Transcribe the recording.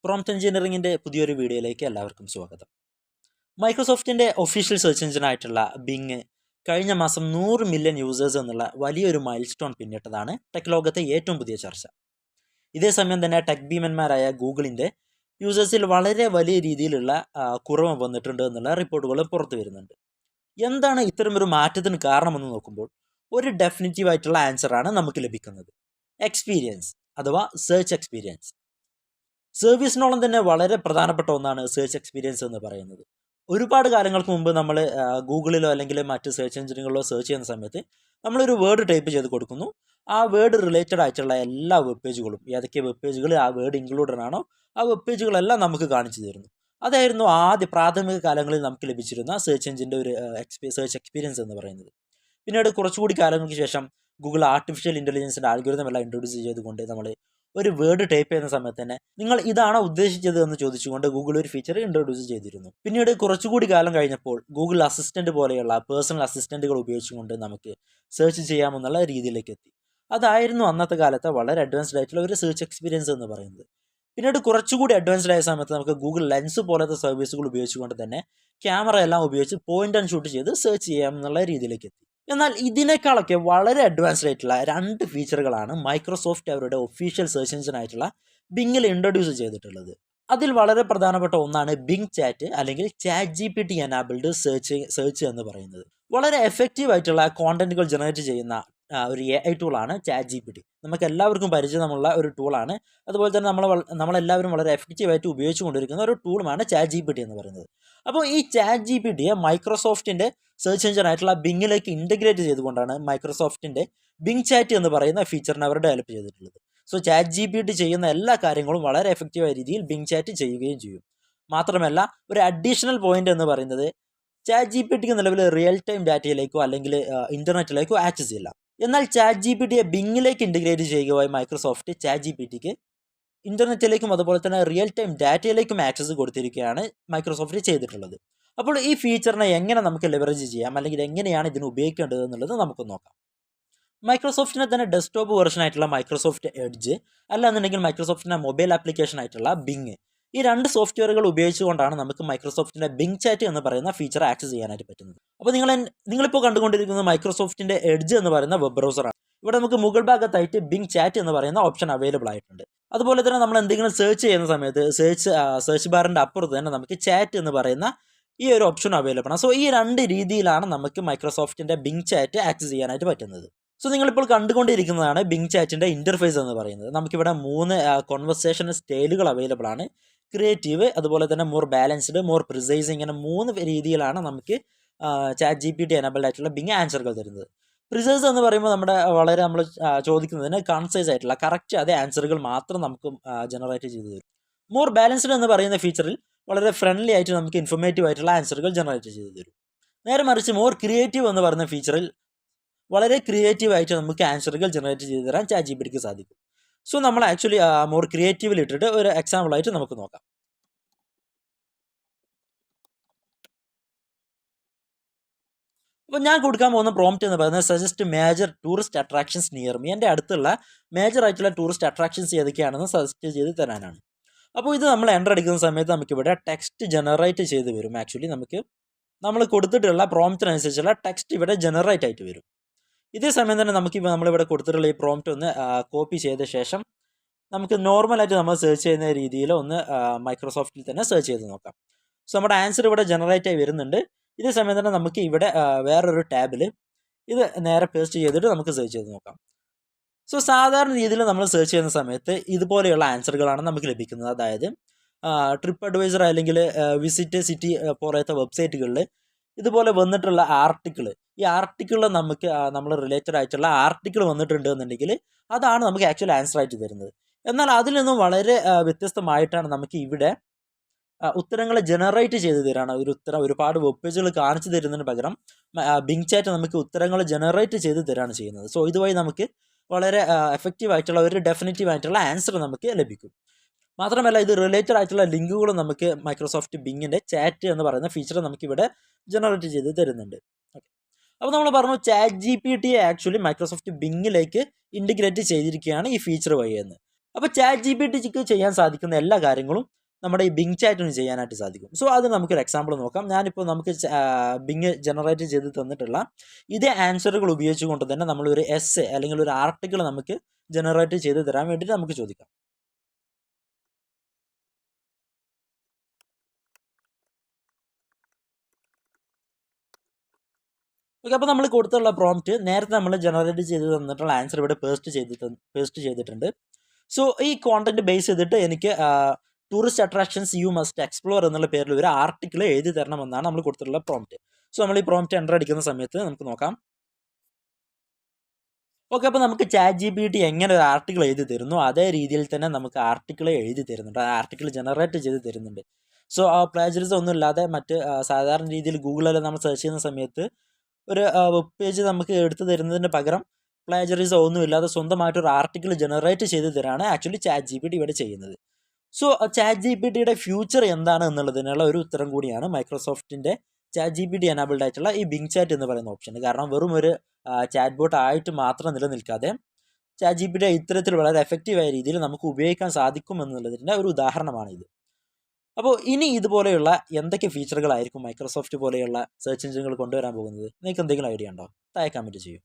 Prompt എഞ്ചിനീയറിംഗിൻ്റെ പുതിയൊരു വീഡിയോയിലേക്ക് എല്ലാവർക്കും സ്വാഗതം. മൈക്രോസോഫ്റ്റിൻ്റെ ഒഫീഷ്യൽ സെർച്ച് എഞ്ചിനായിട്ടുള്ള ബിങ് കഴിഞ്ഞ മാസം 100 മില്യൺ യൂസേഴ്സ് എന്നുള്ള വലിയൊരു മൈൽ സ്റ്റോൺ പിന്നിട്ടതാണ് ടെക് ലോകത്തെ ഏറ്റവും പുതിയ ചർച്ച. ഇതേ സമയം തന്നെ ടെക് ഭീമന്മാരായ ഗൂഗിളിൻ്റെ യൂസേഴ്സിൽ വളരെ വലിയ രീതിയിലുള്ള കുറവ് വന്നിട്ടുണ്ട് എന്നുള്ള റിപ്പോർട്ടുകൾ പുറത്തു വരുന്നുണ്ട്. എന്താണ് ഇത്തരമൊരു മാറ്റത്തിന് കാരണമെന്ന് നോക്കുമ്പോൾ ഒരു ഡെഫിനിറ്റീവ് ആയിട്ടുള്ള ആൻസറാണ് നമുക്ക് ലഭിക്കുന്നത്. എക്സ്പീരിയൻസ് അഥവാ സെർച്ച് എക്സ്പീരിയൻസ്. സർവീസിനോളം തന്നെ വളരെ പ്രധാനപ്പെട്ട ഒന്നാണ് സെർച്ച് എക്സ്പീരിയൻസ് എന്ന് പറയുന്നത്. ഒരുപാട് കാലങ്ങൾക്ക് മുമ്പ് നമ്മൾ ഗൂഗിളിലോ അല്ലെങ്കിൽ മറ്റ് സെർച്ച് എഞ്ചിനുകളിലോ സെർച്ച് ചെയ്യുന്ന സമയത്ത് നമ്മളൊരു വേർഡ് ടൈപ്പ് ചെയ്ത് കൊടുക്കുന്നു. ആ വേർഡ് റിലേറ്റഡ് ആയിട്ടുള്ള എല്ലാ വെബ് പേജുകളും, ഏതൊക്കെ വെബ് പേജുകൾ ആ വേർഡ് ഇൻക്ലൂഡഡ് ആണോ ആ വെബ് പേജുകളെല്ലാം നമുക്ക് കാണിച്ചു തരുന്നു. അതായിരുന്നു പ്രാഥമിക കാലങ്ങളിൽ നമുക്ക് ലഭിച്ചിരുന്ന സെർച്ച് എഞ്ചിൻ്റെ ഒരു സെർച്ച് എക്സ്പീരിയൻസ് എന്ന് പറയുന്നത്. പിന്നീട് കുറച്ചുകൂടി കാലങ്ങൾക്ക് ശേഷം ഗൂഗിൾ ആർട്ടിഫിഷ്യൽ ഇൻ്റലിജൻസിൻ്റെ ആൽഗോരിതം എല്ലാം ഇൻട്രൊഡ്യൂസ് ചെയ്തുകൊണ്ട് നമ്മൾ ഒരു വേർഡ് ടൈപ്പ് ചെയ്യുന്ന സമയത്ത് തന്നെ നിങ്ങൾ ഇതാണോ ഉദ്ദേശിച്ചത് എന്ന് ചോദിച്ചുകൊണ്ട് ഗൂഗിൾ ഒരു ഫീച്ചർ ഇൻട്രൊഡ്യൂസ് ചെയ്തിരുന്നു. പിന്നീട് കുറച്ചുകൂടി കാലം കഴിഞ്ഞപ്പോൾ ഗൂഗിൾ അസിസ്റ്റന്റ് പോലെയുള്ള പേഴ്സണൽ അസിസ്റ്റന്റുകൾ ഉപയോഗിച്ചുകൊണ്ട് നമുക്ക് സെർച്ച് ചെയ്യാമെന്നുള്ള രീതിയിലേക്ക് എത്തി. അതായിരുന്നു അന്നത്തെ കാലത്തെ വളരെ അഡ്വാൻസ്ഡ് ആയിട്ടുള്ള ഒരു സെർച്ച് എക്സ്പീരിയൻസ് എന്ന് പറയുന്നത്. പിന്നീട് കുറച്ചുകൂടി അഡ്വാൻസ്ഡ് ആയ സമയത്ത് നമുക്ക് ഗൂഗിൾ ലെൻസ് പോലത്തെ സർവീസുകൾ ഉപയോഗിച്ചുകൊണ്ട് തന്നെ ക്യാമറ എല്ലാം ഉപയോഗിച്ച് പോയിന്റ് ആൻഡ് ഷൂട്ട് ചെയ്ത് സെർച്ച് ചെയ്യാമെന്നുള്ള രീതിയിലേക്ക് എത്തി. എന്നാൽ ഇതിനേക്കാളൊക്കെ വളരെ അഡ്വാൻസ്ഡ് ആയിട്ടുള്ള 2 ഫീച്ചറുകളാണ് മൈക്രോസോഫ്റ്റ് അവരുടെ ഒഫീഷ്യൽ സെർച്ച് എഞ്ചിനായിട്ടുള്ള ബിങ്ങിൽ ഇൻട്രൊഡ്യൂസ് ചെയ്തിട്ടുള്ളത്. അതിൽ വളരെ പ്രധാനപ്പെട്ട ഒന്നാണ് ബിങ് ചാറ്റ് അല്ലെങ്കിൽ ChatGPT എനാബിൾഡ് സെർച്ച് എന്ന് പറയുന്നത്. വളരെ എഫക്റ്റീവ് ആയിട്ടുള്ള കോണ്ടന്റുകൾ ജനറേറ്റ് ചെയ്യുന്ന ഒരു AI ടൂളാണ് ChatGPT. നമുക്ക് എല്ലാവർക്കും പരിചിതമുള്ള ഒരു ടൂളാണ്. അതുപോലെ തന്നെ നമ്മളെല്ലാവരും വളരെ എഫക്റ്റീവായിട്ട് ഉപയോഗിച്ചു കൊണ്ടിരിക്കുന്ന ഒരു ടൂളുമാണ് ChatGPT എന്ന് പറയുന്നത്. അപ്പോൾ ഈ ChatGPTയെ മൈക്രോസോഫ്റ്റിൻ്റെ സെർച്ച് എഞ്ചിനായിട്ടുള്ള ബിങ്ങിലേക്ക് ഇൻ്റഗ്രേറ്റ് ചെയ്തുകൊണ്ടാണ് മൈക്രോസോഫ്റ്റിൻ്റെ ബിങ് ചാറ്റ് എന്ന് പറയുന്ന ഫീച്ചറിനെ അവർ ഡെവലപ്പ് ചെയ്തിട്ടുള്ളത്. സോ ChatGPT ചെയ്യുന്ന എല്ലാ കാര്യങ്ങളും വളരെ എഫക്റ്റീവായ രീതിയിൽ ബിങ് ചാറ്റ് ചെയ്യുകയും ചെയ്യും. മാത്രമല്ല ഒരു അഡീഷണൽ പോയിന്റ് എന്ന് പറയുന്നത് ChatGPTക്ക് നിലവിൽ റിയൽ ടൈം ഡാറ്റയിലേക്കോ അല്ലെങ്കിൽ ഇൻ്റർനെറ്റിലേക്കോ ആക്സസ് ഇല്ല. എന്നാൽ ChatGPTയെ ബിങ്ങിലേക്ക് ഇൻ്റഗ്രേറ്റ് ചെയ്യുകയായി മൈക്രോസോഫ്റ്റ് ChatGPTക്ക് ഇൻ്റർനെറ്റിലേക്കും അതുപോലെ തന്നെ റിയൽ ടൈം ഡാറ്റയിലേക്കും ആക്സസ് കൊടുത്തിരിക്കുകയാണ് മൈക്രോസോഫ്റ്റ് ചെയ്തിട്ടുള്ളത്. അപ്പോൾ ഈ ഫീച്ചറിനെ എങ്ങനെ നമുക്ക് ലെവറേജ് ചെയ്യാം അല്ലെങ്കിൽ എങ്ങനെയാണ് ഇതിന് ഉപയോഗിക്കേണ്ടത് എന്നുള്ളത് നമുക്ക് നോക്കാം. മൈക്രോസോഫ്റ്റിനെ തന്നെ ഡെസ്ക്ടോപ്പ് വെർഷൻ ആയിട്ടുള്ള മൈക്രോസോഫ്റ്റ് എഡ്ജ്, അല്ലാന്നുണ്ടെങ്കിൽ മൈക്രോസോഫ്റ്റിൻ്റെ മൊബൈൽ ആപ്ലിക്കേഷൻ ആയിട്ടുള്ള ബിങ്, ഈ 2 സോഫ്റ്റ്വെയറുകൾ ഉപയോഗിച്ചുകൊണ്ടാണ് നമുക്ക് മൈക്രോസോഫ്റ്റിൻ്റെ ബിങ് ചാറ്റ് എന്ന് പറയുന്ന ഫീച്ചർ ആക്സസ് ചെയ്യാനായിട്ട് പറ്റുന്നത്. അപ്പോൾ നിങ്ങളിപ്പോൾ കണ്ടുകൊണ്ടിരിക്കുന്നത് മൈക്രോസോഫ്റ്റിൻ്റെ എഡ്ജ് എന്ന് പറയുന്ന വെബ് ബ്രൗസറാണ്. ഇവിടെ നമുക്ക് മുകൾ ഭാഗത്തായിട്ട് ബിങ് ചാറ്റ് എന്ന് പറയുന്ന ഓപ്ഷൻ അവൈലബിൾ ആയിട്ടുണ്ട്. അതുപോലെ തന്നെ നമ്മൾ എന്തെങ്കിലും സെർച്ച് ചെയ്യുന്ന സമയത്ത് സെർച്ച് ബാറിൻ്റെ അപ്പുറത്ത് തന്നെ നമുക്ക് ചാറ്റ് എന്ന് പറയുന്ന ഈ ഒരു ഓപ്ഷൻ അവൈലബിൾ ആണ്. സോ ഈ 2 രീതിയിലാണ് നമുക്ക് മൈക്രോസോഫ്റ്റിൻ്റെ ബിങ് ചാറ്റ് ആക്സസ് ചെയ്യാനായിട്ട് പറ്റുന്നത്. സോ നിങ്ങളിപ്പോൾ കണ്ടുകൊണ്ടിരിക്കുന്നതാണ് ബിങ് ചാറ്റിൻ്റെ ഇൻ്റർഫേസ് എന്ന് പറയുന്നത്. നമുക്കിവിടെ 3 കോൺവെർസേഷൻ സ്റ്റൈലുകൾ അവൈലബിൾ ആണ്. ക്രിയേറ്റീവ്, അതുപോലെ തന്നെ മോർ ബാലൻസ്ഡ്, മോർ പ്രിസൈസ്, ഇങ്ങനെ 3 രീതിയിലാണ് നമുക്ക് ChatGPT എനബിൾഡ് ആയിട്ടുള്ള ബിങ് ആൻസറുകൾ തരുന്നത്. പ്രിസൈസ് എന്ന് പറയുമ്പോൾ നമ്മൾ ചോദിക്കുന്നതിന് കൺസൈസ് ആയിട്ടുള്ള കറക്റ്റ് അതേ ആൻസറുകൾ മാത്രം നമുക്ക് ജനറേറ്റ് ചെയ്ത് തരും. മോർ ബാലൻസ്ഡ് എന്ന് പറയുന്ന ഫീച്ചറിൽ വളരെ ഫ്രണ്ട്ലി ആയിട്ട് നമുക്ക് ഇൻഫോർമേറ്റീവ് ആയിട്ടുള്ള ആൻസറുകൾ ജനറേറ്റ് ചെയ്ത് തരും. നേരെ മറിച്ച് മോർ ക്രിയേറ്റീവ് എന്ന് പറയുന്ന ഫീച്ചറിൽ വളരെ ക്രിയേറ്റീവ് ആയിട്ട് നമുക്ക് ആൻസറുകൾ ജനറേറ്റ് ചെയ്ത് തരാൻ ChatGPTക്ക് സാധിക്കും. സോ നമ്മൾ ആക്ച്വലി മോർ ക്രിയേറ്റീവിൽ ഇട്ടിട്ട് ഒരു എക്സാമ്പിൾ ആയിട്ട് നമുക്ക് നോക്കാം. അപ്പോൾ ഞാൻ കൊടുക്കാൻ പോകുന്ന പ്രോംപ്റ്റ് എന്ന് പറയുന്നത് suggest major tourist attractions near me. എൻ്റെ അടുത്തുള്ള മേജർ ആയിട്ടുള്ള ടൂറിസ്റ്റ് അട്രാക്ഷൻസ് ഏതൊക്കെയാണെന്ന് സജസ്റ്റ് ചെയ്ത് തരാനാണ്. അപ്പോൾ ഇത് നമ്മൾ എൻ്റർ അടിക്കുന്ന സമയത്ത് നമുക്കിവിടെ ടെക്സ്റ്റ് ജനറേറ്റ് ചെയ്ത് വരും. ആക്ച്വലി നമ്മൾ കൊടുത്തിട്ടുള്ള പ്രോംപ്റ്റിനനുസരിച്ചുള്ള ടെക്സ്റ്റ് ഇവിടെ ജനറേറ്റ് ആയിട്ട് വരും. ഇതേ സമയം തന്നെ നമ്മളിവിടെ കൊടുത്തിട്ടുള്ള ഈ പ്രോംപ്റ്റ് ഒന്ന് കോപ്പി ചെയ്ത ശേഷം നമുക്ക് നോർമലായിട്ട് നമ്മൾ സെർച്ച് ചെയ്യുന്ന രീതിയിൽ ഒന്ന് മൈക്രോസോഫ്റ്റിൽ തന്നെ സെർച്ച് ചെയ്ത് നോക്കാം. സോ നമ്മുടെ ആൻസർ ഇവിടെ ജനറേറ്റ് ആയി വരുന്നുണ്ട്. ഇതേ സമയം തന്നെ നമുക്ക് ഇവിടെ വേറൊരു ടാബിൽ ഇത് നേരെ പേസ്റ്റ് ചെയ്തിട്ട് നമുക്ക് സെർച്ച് ചെയ്ത് നോക്കാം. സോ സാധാരണ രീതിയിൽ നമ്മൾ സെർച്ച് ചെയ്യുന്ന സമയത്ത് ഇതുപോലെയുള്ള ആൻസറുകളാണ് നമുക്ക് ലഭിക്കുന്നത്. അതായത് ട്രിപ്പ് അഡ്വൈസർ അല്ലെങ്കിൽ വിസിറ്റ് സിറ്റി പോലത്തെ വെബ്സൈറ്റുകളിൽ ഇതുപോലെ വന്നിട്ടുള്ള ഈ ആർട്ടിക്കിൾ നമ്മൾ റിലേറ്റഡ് ആയിട്ടുള്ള ആർട്ടിക്കിൾ വന്നിട്ടുണ്ട് എന്നുണ്ടെങ്കിൽ അതാണ് നമുക്ക് ആക്ച്വൽ ആൻസർ ആയിട്ട് തരുന്നത്. എന്നാൽ അതിൽ നിന്നും വളരെ വ്യത്യസ്തമായിട്ടാണ് നമുക്ക് ഇവിടെ ഉത്തരങ്ങൾ ജനറേറ്റ് ചെയ്ത് തരാണ്. ഒരുപാട് വെബ് പേജുകൾ കാണിച്ചു തരുന്നതിന് പകരം ബിങ് ചാറ്റ് നമുക്ക് ഉത്തരങ്ങൾ ജനറേറ്റ് ചെയ്ത് തരാണ് ചെയ്യുന്നത്. സോ ഇതുവഴി നമുക്ക് വളരെ എഫക്റ്റീവ് ആയിട്ടുള്ള ഒരു ഡെഫിനിറ്റീവ് ആയിട്ടുള്ള ആൻസർ നമുക്ക് ലഭിക്കും. മാത്രമല്ല ഇത് റിലേറ്റഡ് ആയിട്ടുള്ള ലിങ്കുകളും നമുക്ക് മൈക്രോസോഫ്റ്റ് ബിങ്ങിൻ്റെ ചാറ്റ് എന്ന് പറയുന്ന ഫീച്ചർ നമുക്കിവിടെ ജനറേറ്റ് ചെയ്ത് തരുന്നുണ്ട്. ഓക്കെ, അപ്പോൾ നമ്മൾ പറഞ്ഞു ChatGPT ആക്ച്വലി മൈക്രോസോഫ്റ്റ് ബിങ്ങിലേക്ക് ഇൻറ്റിഗ്രേറ്റ് ചെയ്തിരിക്കുകയാണ് ഈ ഫീച്ചർ വഴി എന്ന്. അപ്പോൾ ChatGPTക്ക് ചെയ്യാൻ സാധിക്കുന്ന എല്ലാ കാര്യങ്ങളും നമ്മുടെ ഈ ബിങ് ചാറ്റിന് ചെയ്യാനായിട്ട് സാധിക്കും. സോ അത് നമുക്കൊരു എക്സാമ്പിൾ നോക്കാം. ഞാനിപ്പോൾ നമുക്ക് ബിങ് ജനറേറ്റ് ചെയ്ത് തന്നിട്ടുള്ള ഇതേ ആൻസറുകൾ ഉപയോഗിച്ചുകൊണ്ട് തന്നെ നമ്മളൊരു എസ്സേ അല്ലെങ്കിൽ ഒരു ആർട്ടിക്കിൾ നമുക്ക് ജനറേറ്റ് ചെയ്ത് തരാൻ വേണ്ടിയിട്ട് നമുക്ക് ചോദിക്കാം. ഓക്കെ, അപ്പോൾ നമ്മൾ കൊടുത്തുള്ള പ്രോംപ്റ്റ് നേരത്തെ നമ്മൾ ജനറേറ്റ് ചെയ്ത് തന്നിട്ടുള്ള ആൻസർ ഇവിടെ പേസ്റ്റ് ചെയ്തിട്ടുണ്ട്. സോ ഈ കോണ്ടന്റ് ബേസ് ചെയ്തിട്ട് എനിക്ക് tourist attractions you must explore എന്നുള്ള പേരിൽ ഒരു ആർട്ടിക്കിൾ എഴുതി തരണമെന്നാണ് നമ്മൾ കൊടുത്തിട്ടുള്ള പ്രോംപ്റ്റ്. സോ നമ്മൾ ഈ പ്രോംപ്റ്റ് എൻ്റർ അടിക്കുന്ന സമയത്ത് നമുക്ക് നോക്കാം. ഓക്കെ, അപ്പോൾ നമുക്ക് ChatGPT എങ്ങനെ ഒരു ആർട്ടിക്കിൾ എഴുതി തരുന്നു അതേ രീതിയിൽ തന്നെ നമുക്ക് ആർട്ടിക്കിൾ എഴുതി തരുന്നുണ്ട്, ആ ആർട്ടിക്കിൾ ജനറേറ്റ് ചെയ്ത് തരുന്നുണ്ട്. സോ പ്ലാജറിസം ഒന്നും ഇല്ലാതെ മറ്റ് സാധാരണ രീതിയിൽ ഗൂഗിളിൽ നമ്മൾ സെർച്ച് ചെയ്യുന്ന സമയത്ത് ഒരു വെബ് പേജ് നമുക്ക് എടുത്തു തരുന്നതിന് പകരം പ്ലാജറിസം ഒന്നും ഇല്ലാതെ സ്വന്തമായിട്ടൊരു ആർട്ടിക്കിൾ ജനറേറ്റ് ചെയ്ത് തരാണ് ആക്ച്വലി ChatGPT ഇവിടെ ചെയ്യുന്നത്. സോ ChatGPTയുടെ ഫ്യൂച്ചർ എന്താണ് എന്നുള്ളതിനുള്ള ഒരു ഉത്തരം കൂടിയാണ് മൈക്രോസോഫ്റ്റിൻ്റെ ChatGPT എനാബിൾഡ് ആയിട്ടുള്ള ഈ ബിങ് ചാറ്റ് എന്ന് പറയുന്ന ഓപ്ഷൻ. കാരണം വെറും ഒരു ചാറ്റ് ബോട്ട് ആയിട്ട് മാത്രം നിലനിൽക്കാതെ ChatGPT ഇത്തരത്തിൽ വളരെ എഫക്റ്റീവായ രീതിയിൽ നമുക്ക് ഉപയോഗിക്കാൻ സാധിക്കും എന്നുള്ളതിൻ്റെ ഒരു ഉദാഹരണമാണിത്. അപ്പോൾ ഇനി ഇതുപോലെയുള്ള എന്തൊക്കെ ഫീച്ചറുകളായിരിക്കും മൈക്രോസോഫ്റ്റ് പോലെയുള്ള സെർച്ച് എഞ്ചിനുകൾ കൊണ്ടുവരാൻ പോകുന്നത്? നിങ്ങൾക്ക് എന്തെങ്കിലും ഐഡിയ ഉണ്ടോ? താഴെ കമൻറ്റ് ചെയ്യൂ.